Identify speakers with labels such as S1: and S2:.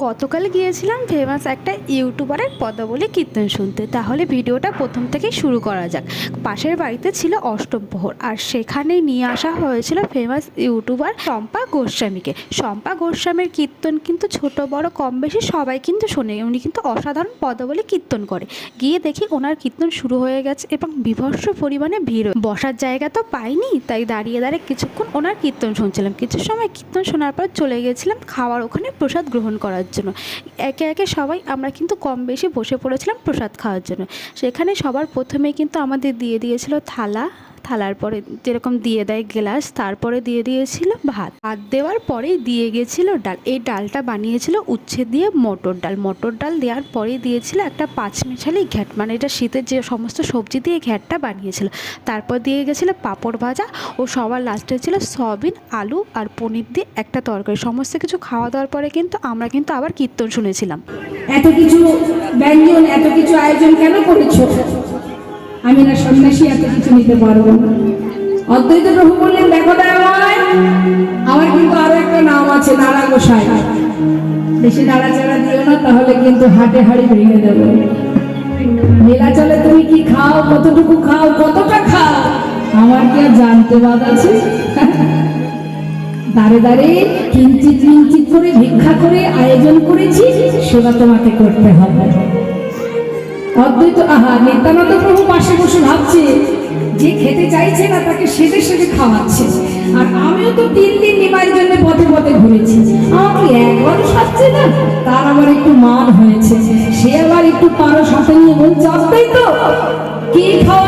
S1: গতকাল গিয়েছিলাম ফেমাস একটা ইউটিউবারের পদাবলী কীর্তন শুনতে। তাহলে ভিডিওটা প্রথম থেকেই শুরু করা যাক। পাশের বাড়িতে ছিল অষ্টম প্রহর, আর সেখানে নিয়ে আসা হয়েছিল ফেমাস ইউটিউবার শম্পা গোস্বামীকে। শম্পা গোস্বামীর কীর্তন কিন্তু ছোট বড় কম বেশি সবাই কিন্তু শোনে। উনি কিন্তু অসাধারণ পদাবলী কীর্তন করে। গিয়ে দেখি ওনার কীর্তন শুরু হয়ে গেছে এবং বিভৎস পরিমাণে ভিড়। বসার জায়গা তো পাইনি, তাই দাঁড়িয়ে দাঁড়িয়ে কিছুক্ষণ ওনার কীর্তন শুনছিলাম। কিছু সময় কীর্তন শোনার পর চলে গেছিলাম খাওয়ার ওখানে প্রসাদ গ্রহণ করার জন্য। একে একে সবাই আমরা কিন্তু কম বেশি বসে পড়েছিলাম প্রসাদ খাওয়ার জন্য। সেখানে সবার প্রথমেই কিন্তু আমাদের দিয়ে দিয়েছিল থালার পরে যেরকম দিয়ে দেয় গ্লাস, তারপরে দিয়ে দিয়েছিল ভাত দেওয়ার পরেই দিয়ে গেছিল ডাল। এই ডালটা বানিয়েছিল উচ্ছে দিয়ে মটর ডাল দেওয়ার পরে দিয়েছিল একটা পাঁচমিশালি ঘ্যাট, মানে এটা শীতের যে সমস্ত সবজি দিয়ে ঘ্যাটটা বানিয়েছিল। তারপর দিয়ে গেছিলো পাঁপড় ভাজা, ও সবার লাস্টে ছিল সয়াবিন, আলু আর পনির দিয়ে একটা তরকারি। সমস্ত কিছু খাওয়া দাওয়ার পরে কিন্তু আমরা কিন্তু আবার কীর্তন শুনেছিলাম।
S2: এত কিছু ব্যঞ্জন, এত কিছু আয়োজন কেন করেছো? আমি না সন্ন্যাসী, এত কিছু নিতে পারবো না। অদ্বৈত প্রভু বললেন, দেখো আমার কিন্তু আরো একটা নাম আছে, নাড়া গোসাই। বেশি নাড়াচাড়া দিও না, তাহলে কিন্তু হাটে হাড়ি ভেঙে দেবে। মেলা চলে তুমি কি খাও, কতটুকু খাও, কতটা খাও, আমার কি আর জানতে বাদ আছে? দাঁড়ে দাঁড়ে কিঞ্চিত কিঞ্চিত করে ভিক্ষা করে আয়োজন করেছি, সেটা তোমাকে করতে হবে। অদ্বৈত নিত্যানন্দ প্রভু পাশে বসে ভাবছে, যে খেতে চাইছে না তাকে সেদে সেদে খাওয়াচ্ছে। আর আমিও তো 3 দিন নিমাইয়ের জন্য পথে পথে ঘুরেছি, আমাকে একবারও সাজছে না। তার আবার একটু মান হয়েছে, সে আবার একটু পারো সাথে নিয়ে বলছে, অদ্বৈত কি খাওয়া